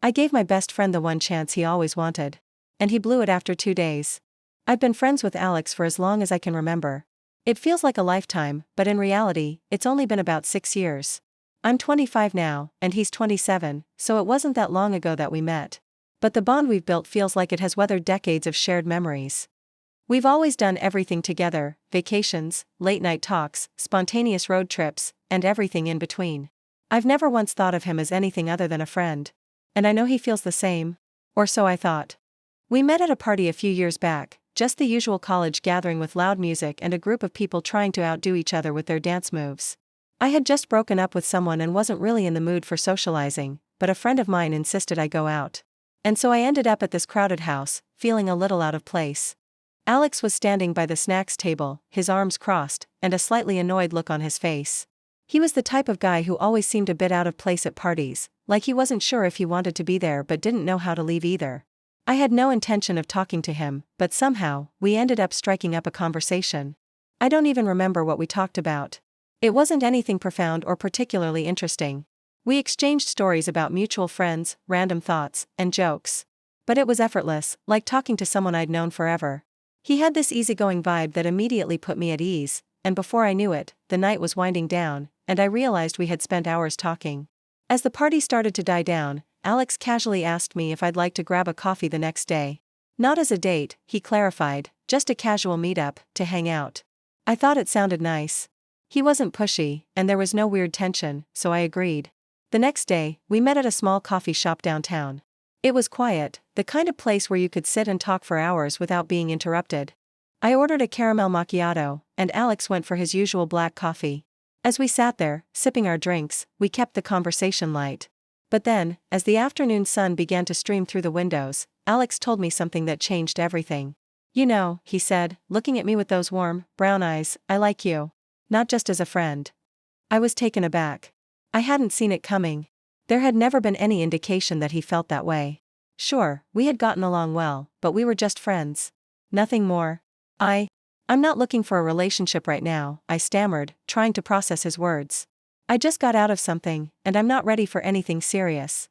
I gave my best friend the one chance he always wanted. And he blew it after 2 days. I've been friends with Alex for as long as I can remember. It feels like a lifetime, but in reality, it's only been about 6 years. I'm 25 now, and he's 27, so it wasn't that long ago that we met. But the bond we've built feels like it has weathered decades of shared memories. We've always done everything together: vacations, late-night talks, spontaneous road trips, and everything in between. I've never once thought of him as anything other than a friend. And I know he feels the same. Or so I thought. We met at a party a few years back, just the usual college gathering with loud music and a group of people trying to outdo each other with their dance moves. I had just broken up with someone and wasn't really in the mood for socializing, but a friend of mine insisted I go out. And so I ended up at this crowded house, feeling a little out of place. Alex was standing by the snacks table, his arms crossed, and a slightly annoyed look on his face. He was the type of guy who always seemed a bit out of place at parties, like he wasn't sure if he wanted to be there but didn't know how to leave either. I had no intention of talking to him, but somehow, we ended up striking up a conversation. I don't even remember what we talked about. It wasn't anything profound or particularly interesting. We exchanged stories about mutual friends, random thoughts, and jokes. But it was effortless, like talking to someone I'd known forever. He had this easygoing vibe that immediately put me at ease, and before I knew it, the night was winding down, and I realized we had spent hours talking. As the party started to die down, Alex casually asked me if I'd like to grab a coffee the next day. Not as a date, he clarified, just a casual meetup, to hang out. I thought it sounded nice. He wasn't pushy, and there was no weird tension, so I agreed. The next day, we met at a small coffee shop downtown. It was quiet, the kind of place where you could sit and talk for hours without being interrupted. I ordered a caramel macchiato, and Alex went for his usual black coffee. As we sat there, sipping our drinks, we kept the conversation light. But then, as the afternoon sun began to stream through the windows, Alex told me something that changed everything. You know, he said, looking at me with those warm, brown eyes, I like you. Not just as a friend. I was taken aback. I hadn't seen it coming. There had never been any indication that he felt that way. Sure, we had gotten along well, but we were just friends. Nothing more. I'm not looking for a relationship right now, I stammered, trying to process his words. I just got out of something, and I'm not ready for anything serious.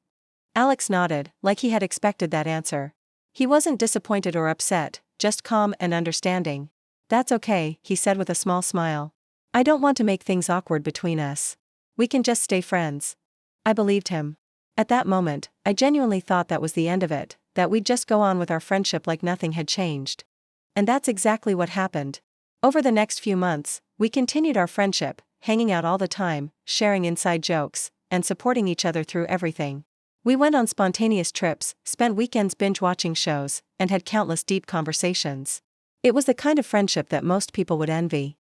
Alex nodded, like he had expected that answer. He wasn't disappointed or upset, just calm and understanding. That's okay, he said with a small smile. I don't want to make things awkward between us. We can just stay friends. I believed him. At that moment, I genuinely thought that was the end of it, that we'd just go on with our friendship like nothing had changed. And that's exactly what happened. Over the next few months, we continued our friendship, hanging out all the time, sharing inside jokes, and supporting each other through everything. We went on spontaneous trips, spent weekends binge-watching shows, and had countless deep conversations. It was the kind of friendship that most people would envy.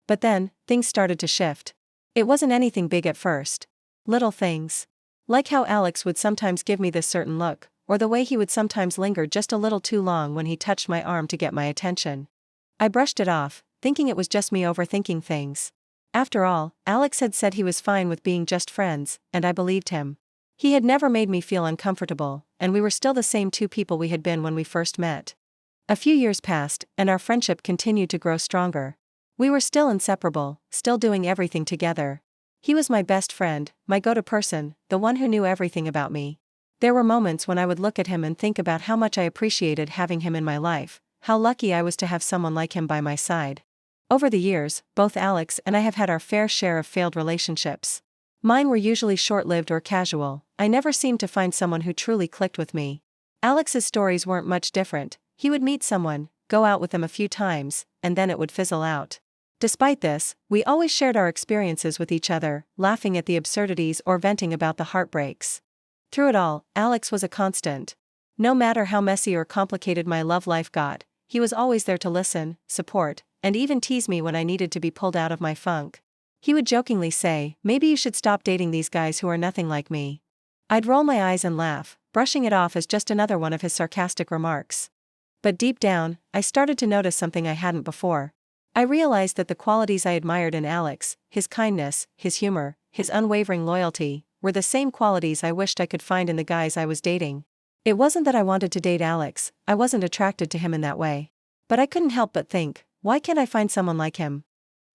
But then, things started to shift. It wasn't anything big at first. Little things. Like how Alex would sometimes give me this certain look, or the way he would sometimes linger just a little too long when he touched my arm to get my attention. I brushed it off, thinking it was just me overthinking things. After all, Alex had said he was fine with being just friends, and I believed him. He had never made me feel uncomfortable, and we were still the same two people we had been when we first met. A few years passed, and our friendship continued to grow stronger. We were still inseparable, still doing everything together. He was my best friend, my go-to person, the one who knew everything about me. There were moments when I would look at him and think about how much I appreciated having him in my life, how lucky I was to have someone like him by my side. Over the years, both Alex and I have had our fair share of failed relationships. Mine were usually short-lived or casual. I never seemed to find someone who truly clicked with me. Alex's stories weren't much different. He would meet someone, go out with them a few times, and then it would fizzle out. Despite this, we always shared our experiences with each other, laughing at the absurdities or venting about the heartbreaks. Through it all, Alex was a constant. No matter how messy or complicated my love life got, he was always there to listen, support, and even tease me when I needed to be pulled out of my funk. He would jokingly say, "Maybe you should stop dating these guys who are nothing like me." I'd roll my eyes and laugh, brushing it off as just another one of his sarcastic remarks. But deep down, I started to notice something I hadn't before. I realized that the qualities I admired in Alex, his kindness, his humor, his unwavering loyalty, were the same qualities I wished I could find in the guys I was dating. It wasn't that I wanted to date Alex, I wasn't attracted to him in that way. But I couldn't help but think, why can't I find someone like him?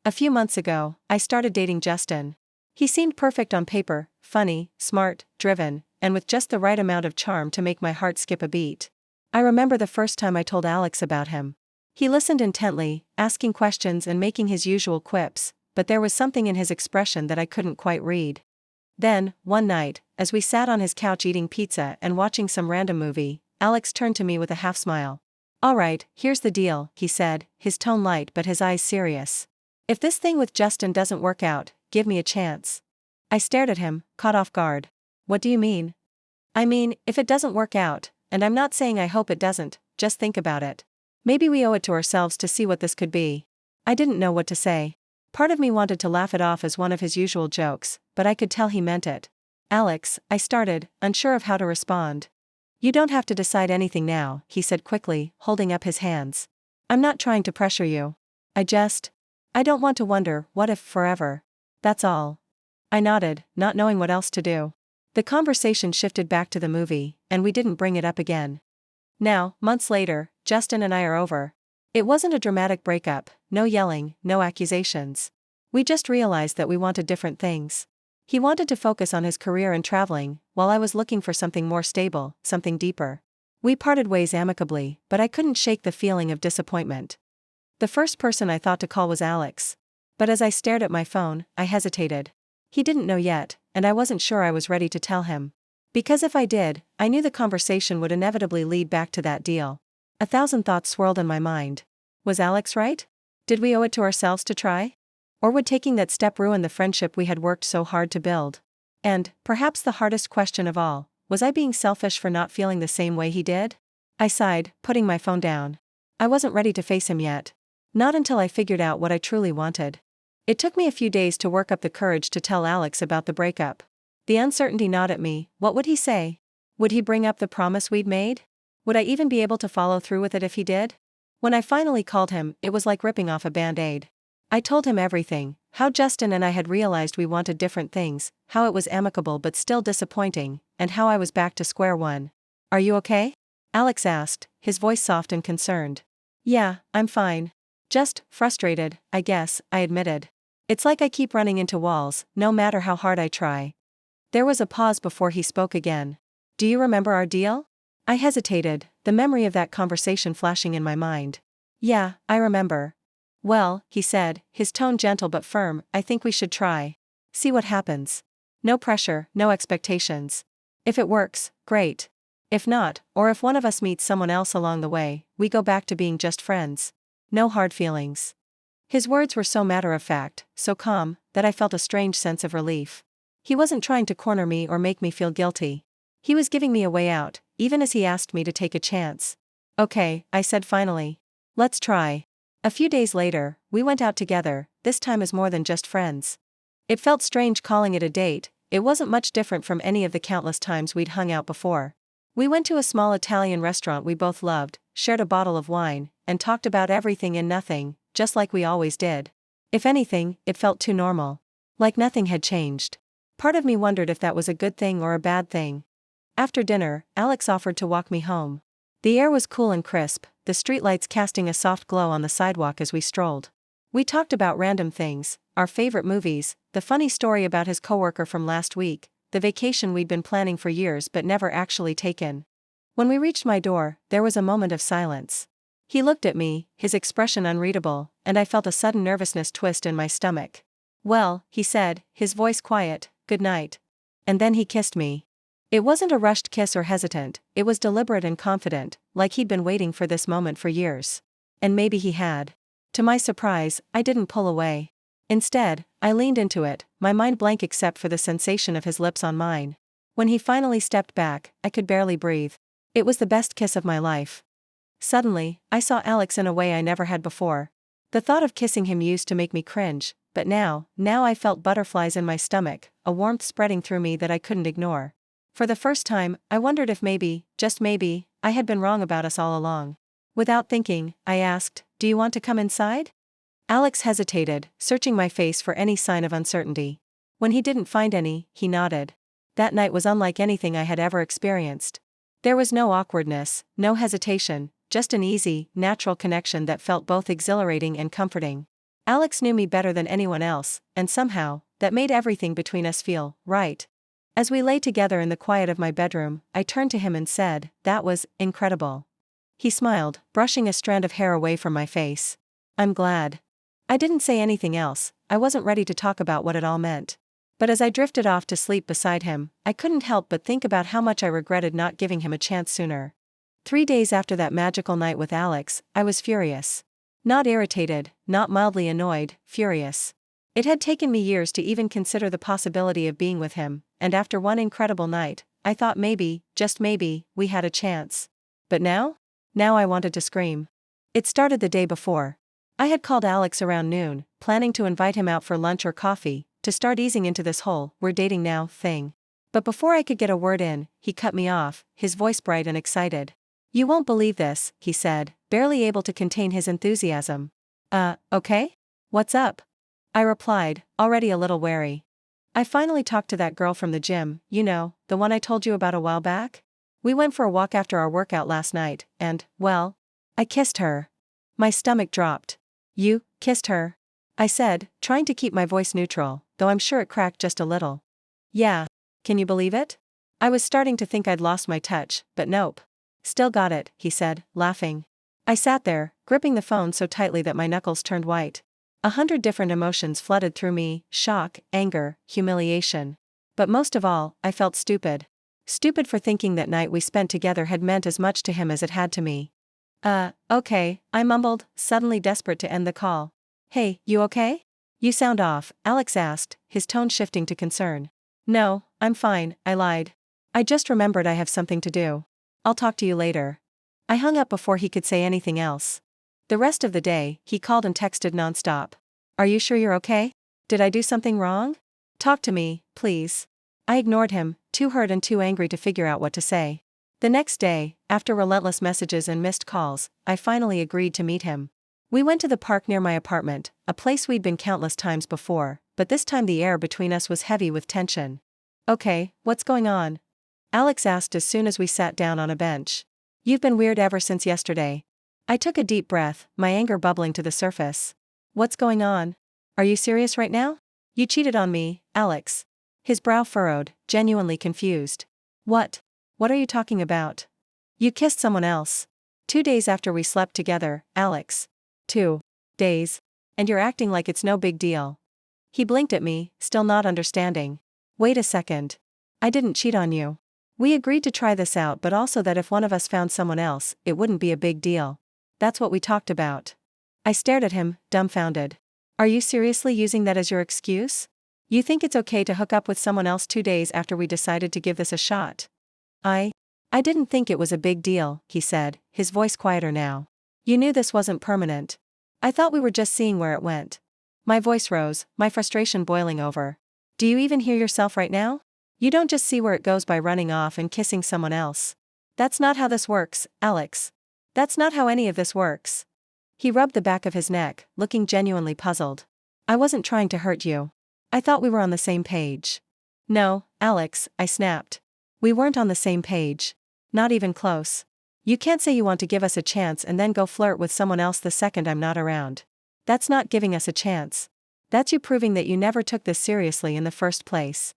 A few months ago, I started dating Justin. He seemed perfect on paper, funny, smart, driven, and with just the right amount of charm to make my heart skip a beat. I remember the first time I told Alex about him. He listened intently, asking questions and making his usual quips, but there was something in his expression that I couldn't quite read. Then, one night, as we sat on his couch eating pizza and watching some random movie, Alex turned to me with a half smile. "All right, here's the deal," he said, his tone light but his eyes serious. "If this thing with Justin doesn't work out, give me a chance." I stared at him, caught off guard. "What do you mean?" "I mean, if it doesn't work out, and I'm not saying I hope it doesn't, just think about it. Maybe we owe it to ourselves to see what this could be." I didn't know what to say. Part of me wanted to laugh it off as one of his usual jokes, but I could tell he meant it. "Alex," I started, unsure of how to respond. "You don't have to decide anything now," he said quickly, holding up his hands. "I'm not trying to pressure you. I don't want to wonder, what if, forever. That's all." I nodded, not knowing what else to do. The conversation shifted back to the movie, and we didn't bring it up again. Now, months later, Justin and I are over. It wasn't a dramatic breakup, no yelling, no accusations. We just realized that we wanted different things. He wanted to focus on his career and traveling, while I was looking for something more stable, something deeper. We parted ways amicably, but I couldn't shake the feeling of disappointment. The first person I thought to call was Alex. But as I stared at my phone, I hesitated. He didn't know yet, and I wasn't sure I was ready to tell him. Because if I did, I knew the conversation would inevitably lead back to that deal. 1,000 thoughts swirled in my mind. Was Alex right? Did we owe it to ourselves to try? Or would taking that step ruin the friendship we had worked so hard to build? And, perhaps the hardest question of all, was I being selfish for not feeling the same way he did? I sighed, putting my phone down. I wasn't ready to face him yet. Not until I figured out what I truly wanted. It took me a few days to work up the courage to tell Alex about the breakup. The uncertainty gnawed at me. What would he say? Would he bring up the promise we'd made? Would I even be able to follow through with it if he did? When I finally called him, it was like ripping off a band-aid. I told him everything, how Justin and I had realized we wanted different things, how it was amicable but still disappointing, and how I was back to square one. "Are you okay?" Alex asked, his voice soft and concerned. "Yeah, I'm fine. Just frustrated, I guess," I admitted. "It's like I keep running into walls, no matter how hard I try." There was a pause before he spoke again. "Do you remember our deal?" I hesitated, the memory of that conversation flashing in my mind. "Yeah, I remember." "Well," he said, his tone gentle but firm, "I think we should try. See what happens. No pressure, no expectations. If it works, great. If not, or if one of us meets someone else along the way, we go back to being just friends. No hard feelings." His words were so matter-of-fact, so calm, that I felt a strange sense of relief. He wasn't trying to corner me or make me feel guilty. He was giving me a way out, even as he asked me to take a chance. "Okay," I said finally. "Let's try." A few days later, we went out together, this time as more than just friends. It felt strange calling it a date. It wasn't much different from any of the countless times we'd hung out before. We went to a small Italian restaurant we both loved, shared a bottle of wine, and talked about everything and nothing, just like we always did. If anything, it felt too normal. Like nothing had changed. Part of me wondered if that was a good thing or a bad thing. After dinner, Alex offered to walk me home. The air was cool and crisp, the streetlights casting a soft glow on the sidewalk as we strolled. We talked about random things, our favorite movies, the funny story about his coworker from last week, the vacation we'd been planning for years but never actually taken. When we reached my door, there was a moment of silence. He looked at me, his expression unreadable, and I felt a sudden nervousness twist in my stomach. "Well," he said, his voice quiet, "good night." And then he kissed me. It wasn't a rushed kiss or hesitant, it was deliberate and confident, like he'd been waiting for this moment for years. And maybe he had. To my surprise, I didn't pull away. Instead, I leaned into it, my mind blank except for the sensation of his lips on mine. When he finally stepped back, I could barely breathe. It was the best kiss of my life. Suddenly, I saw Alex in a way I never had before. The thought of kissing him used to make me cringe, but now I felt butterflies in my stomach, a warmth spreading through me that I couldn't ignore. For the first time, I wondered if maybe, just maybe, I had been wrong about us all along. Without thinking, I asked, "Do you want to come inside?" Alex hesitated, searching my face for any sign of uncertainty. When he didn't find any, he nodded. That night was unlike anything I had ever experienced. There was no awkwardness, no hesitation, just an easy, natural connection that felt both exhilarating and comforting. Alex knew me better than anyone else, and somehow, that made everything between us feel right. As we lay together in the quiet of my bedroom, I turned to him and said, "That was incredible." He smiled, brushing a strand of hair away from my face. "I'm glad." I didn't say anything else. I wasn't ready to talk about what it all meant. But as I drifted off to sleep beside him, I couldn't help but think about how much I regretted not giving him a chance sooner. 3 days after that magical night with Alex, I was furious. Not irritated, not mildly annoyed, furious. It had taken me years to even consider the possibility of being with him, and after one incredible night, I thought maybe, just maybe, we had a chance. But now? Now I wanted to scream. It started the day before. I had called Alex around noon, planning to invite him out for lunch or coffee, to start easing into this whole "we're dating now" thing. But before I could get a word in, he cut me off, his voice bright and excited. "You won't believe this," he said, barely able to contain his enthusiasm. Okay? What's up?" I replied, already a little wary. "I finally talked to that girl from the gym, you know, the one I told you about a while back. We went for a walk after our workout last night, and, well, I kissed her." My stomach dropped. "You kissed her?" I said, trying to keep my voice neutral, though I'm sure it cracked just a little. "Yeah. Can you believe it?" I was starting to think I'd lost my touch, but nope. "Still got it," he said, laughing. I sat there, gripping the phone so tightly that my knuckles turned white. 100 different emotions flooded through me: shock, anger, humiliation. But most of all, I felt stupid. Stupid for thinking that night we spent together had meant as much to him as it had to me. Okay, I mumbled, suddenly desperate to end the call. "Hey, you okay? You sound off," Alex asked, his tone shifting to concern. "No, I'm fine," I lied. "I just remembered I have something to do. I'll talk to you later." I hung up before he could say anything else. The rest of the day, he called and texted nonstop. "Are you sure you're okay? Did I do something wrong? Talk to me, please." I ignored him, too hurt and too angry to figure out what to say. The next day, after relentless messages and missed calls, I finally agreed to meet him. We went to the park near my apartment, a place we'd been countless times before, but this time the air between us was heavy with tension. "Okay, what's going on?" Alex asked as soon as we sat down on a bench. "You've been weird ever since yesterday." I took a deep breath, my anger bubbling to the surface. "What's going on? Are you serious right now? You cheated on me, Alex." His brow furrowed, genuinely confused. "What? What are you talking about? You kissed someone else. 2 days after we slept together, Alex. 2 days. And you're acting like it's no big deal." He blinked at me, still not understanding. "Wait a second. I didn't cheat on you. We agreed to try this out, but also that if one of us found someone else, it wouldn't be a big deal. That's what we talked about." I stared at him, dumbfounded. "Are you seriously using that as your excuse? You think it's okay to hook up with someone else 2 days after we decided to give this a shot?" I didn't think it was a big deal," he said, his voice quieter now. "You knew this wasn't permanent. I thought we were just seeing where it went." My voice rose, my frustration boiling over. "Do you even hear yourself right now? You don't just see where it goes by running off and kissing someone else. That's not how this works, Alex. That's not how any of this works." He rubbed the back of his neck, looking genuinely puzzled. "I wasn't trying to hurt you. I thought we were on the same page." "No, Alex," I snapped. "We weren't on the same page. Not even close. You can't say you want to give us a chance and then go flirt with someone else the second I'm not around. That's not giving us a chance. That's you proving that you never took this seriously in the first place."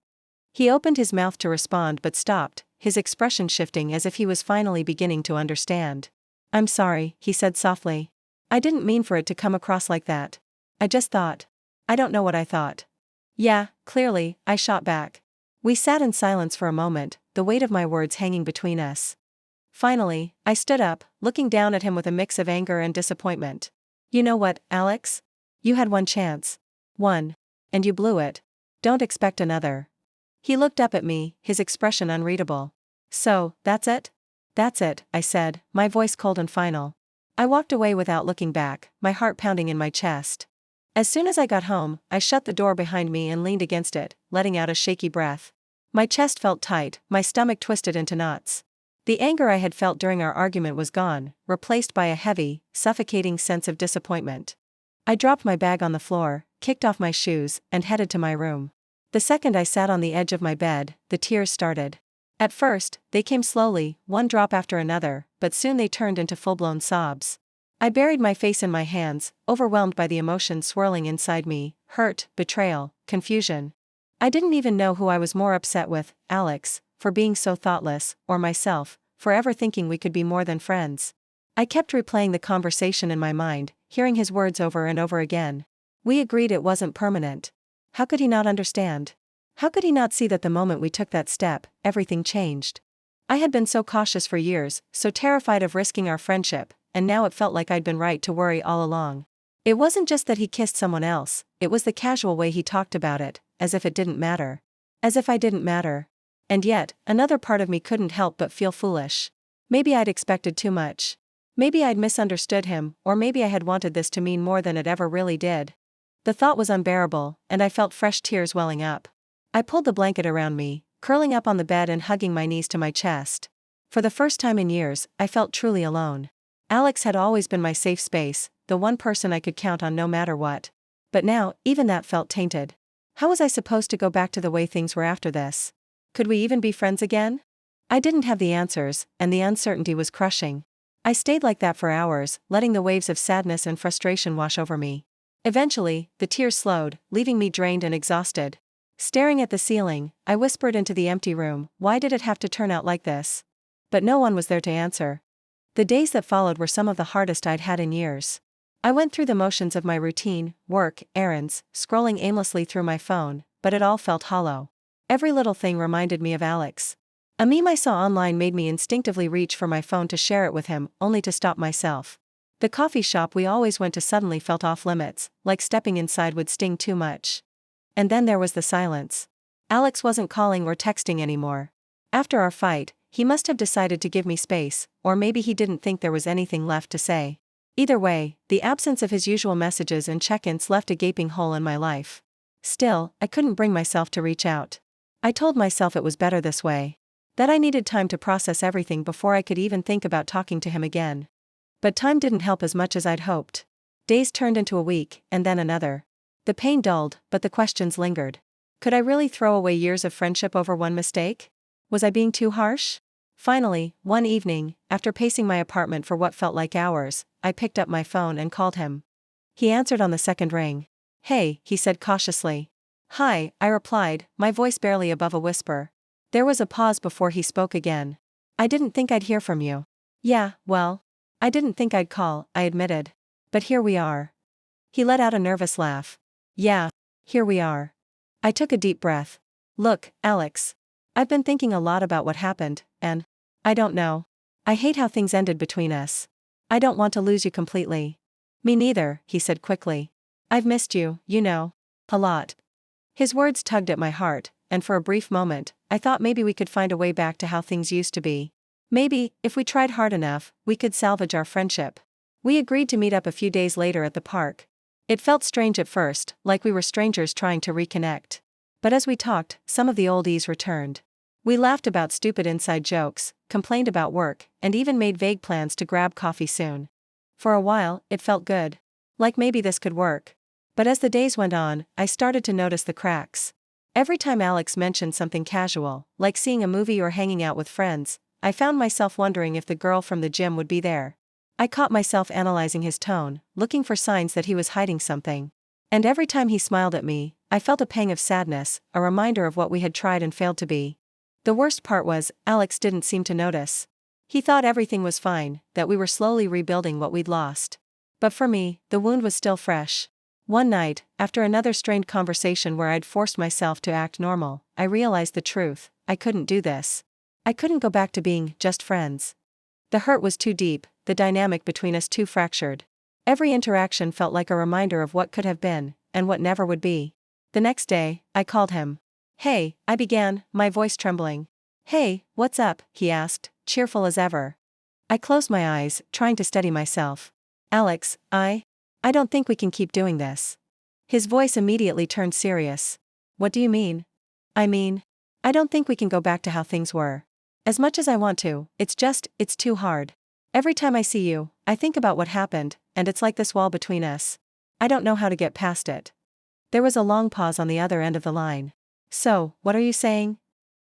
He opened his mouth to respond but stopped, his expression shifting as if he was finally beginning to understand. "I'm sorry," he said softly. "I didn't mean for it to come across like that. I just thought. I don't know what I thought." "Yeah, clearly," I shot back. We sat in silence for a moment, the weight of my words hanging between us. Finally, I stood up, looking down at him with a mix of anger and disappointment. "You know what, Alex? You had one chance. One. And you blew it. Don't expect another." He looked up at me, his expression unreadable. "So, that's it?" "That's it," I said, my voice cold and final. I walked away without looking back, my heart pounding in my chest. As soon as I got home, I shut the door behind me and leaned against it, letting out a shaky breath. My chest felt tight, my stomach twisted into knots. The anger I had felt during our argument was gone, replaced by a heavy, suffocating sense of disappointment. I dropped my bag on the floor, kicked off my shoes, and headed to my room. The second I sat on the edge of my bed, the tears started. At first, they came slowly, one drop after another, but soon they turned into full-blown sobs. I buried my face in my hands, overwhelmed by the emotions swirling inside me: hurt, betrayal, confusion. I didn't even know who I was more upset with, Alex, for being so thoughtless, or myself, for ever thinking we could be more than friends. I kept replaying the conversation in my mind, hearing his words over and over again. We agreed it wasn't permanent. How could he not understand? How could he not see that the moment we took that step, everything changed? I had been so cautious for years, so terrified of risking our friendship, and now it felt like I'd been right to worry all along. It wasn't just that he kissed someone else, it was the casual way he talked about it, as if it didn't matter. As if I didn't matter. And yet, another part of me couldn't help but feel foolish. Maybe I'd expected too much. Maybe I'd misunderstood him, or maybe I had wanted this to mean more than it ever really did. The thought was unbearable, and I felt fresh tears welling up. I pulled the blanket around me, curling up on the bed and hugging my knees to my chest. For the first time in years, I felt truly alone. Alex had always been my safe space, the one person I could count on no matter what. But now, even that felt tainted. How was I supposed to go back to the way things were after this? Could we even be friends again? I didn't have the answers, and the uncertainty was crushing. I stayed like that for hours, letting the waves of sadness and frustration wash over me. Eventually, the tears slowed, leaving me drained and exhausted. Staring at the ceiling, I whispered into the empty room, why did it have to turn out like this? But no one was there to answer. The days that followed were some of the hardest I'd had in years. I went through the motions of my routine, work, errands, scrolling aimlessly through my phone, but it all felt hollow. Every little thing reminded me of Alex. A meme I saw online made me instinctively reach for my phone to share it with him, only to stop myself. The coffee shop we always went to suddenly felt off limits, like stepping inside would sting too much. And then there was the silence. Alex wasn't calling or texting anymore. After our fight, he must have decided to give me space, or maybe he didn't think there was anything left to say. Either way, the absence of his usual messages and check-ins left a gaping hole in my life. Still, I couldn't bring myself to reach out. I told myself it was better this way. That I needed time to process everything before I could even think about talking to him again. But time didn't help as much as I'd hoped. Days turned into a week, and then another. The pain dulled, but the questions lingered. Could I really throw away years of friendship over one mistake? Was I being too harsh? Finally, one evening, after pacing my apartment for what felt like hours, I picked up my phone and called him. He answered on the second ring. Hey, he said cautiously. Hi, I replied, my voice barely above a whisper. There was a pause before he spoke again. I didn't think I'd hear from you. Yeah, well, I didn't think I'd call, I admitted. But here we are. He let out a nervous laugh. Yeah, here we are. I took a deep breath. Look, Alex. I've been thinking a lot about what happened, and I don't know. I hate how things ended between us. I don't want to lose you completely. Me neither, he said quickly. I've missed you, you know. A lot. His words tugged at my heart, and for a brief moment, I thought maybe we could find a way back to how things used to be. Maybe, if we tried hard enough, we could salvage our friendship. We agreed to meet up a few days later at the park. It felt strange at first, like we were strangers trying to reconnect. But as we talked, some of the old ease returned. We laughed about stupid inside jokes, complained about work, and even made vague plans to grab coffee soon. For a while, it felt good. Like maybe this could work. But as the days went on, I started to notice the cracks. Every time Alex mentioned something casual, like seeing a movie or hanging out with friends, I found myself wondering if the girl from the gym would be there. I caught myself analyzing his tone, looking for signs that he was hiding something. And every time he smiled at me, I felt a pang of sadness, a reminder of what we had tried and failed to be. The worst part was, Alex didn't seem to notice. He thought everything was fine, that we were slowly rebuilding what we'd lost. But for me, the wound was still fresh. One night, after another strained conversation where I'd forced myself to act normal, I realized the truth. I couldn't do this. I couldn't go back to being just friends. The hurt was too deep, the dynamic between us too fractured. Every interaction felt like a reminder of what could have been, and what never would be. The next day, I called him. Hey, I began, my voice trembling. Hey, what's up? He asked, cheerful as ever. I closed my eyes, trying to steady myself. Alex, I don't think we can keep doing this. His voice immediately turned serious. What do you mean? I mean, I don't think we can go back to how things were. As much as I want to, it's too hard. Every time I see you, I think about what happened, and it's like this wall between us. I don't know how to get past it. There was a long pause on the other end of the line. So, what are you saying?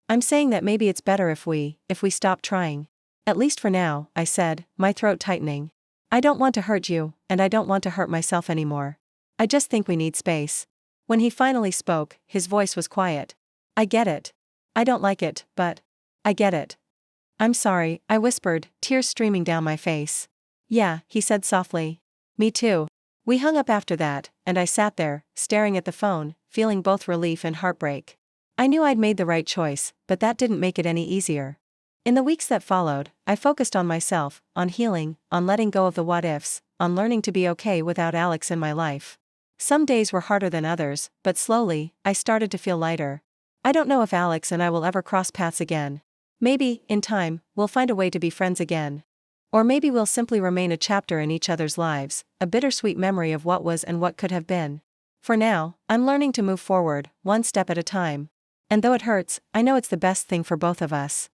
I'm saying that maybe it's better if we stop trying. At least for now, I said, my throat tightening. I don't want to hurt you, and I don't want to hurt myself anymore. I just think we need space. When he finally spoke, his voice was quiet. I get it. I don't like it, but I get it. I'm sorry, I whispered, tears streaming down my face. Yeah, he said softly. Me too. We hung up after that, and I sat there, staring at the phone, feeling both relief and heartbreak. I knew I'd made the right choice, but that didn't make it any easier. In the weeks that followed, I focused on myself, on healing, on letting go of the what-ifs, on learning to be okay without Alex in my life. Some days were harder than others, but slowly, I started to feel lighter. I don't know if Alex and I will ever cross paths again. Maybe, in time, we'll find a way to be friends again. Or maybe we'll simply remain a chapter in each other's lives, a bittersweet memory of what was and what could have been. For now, I'm learning to move forward, one step at a time. And though it hurts, I know it's the best thing for both of us.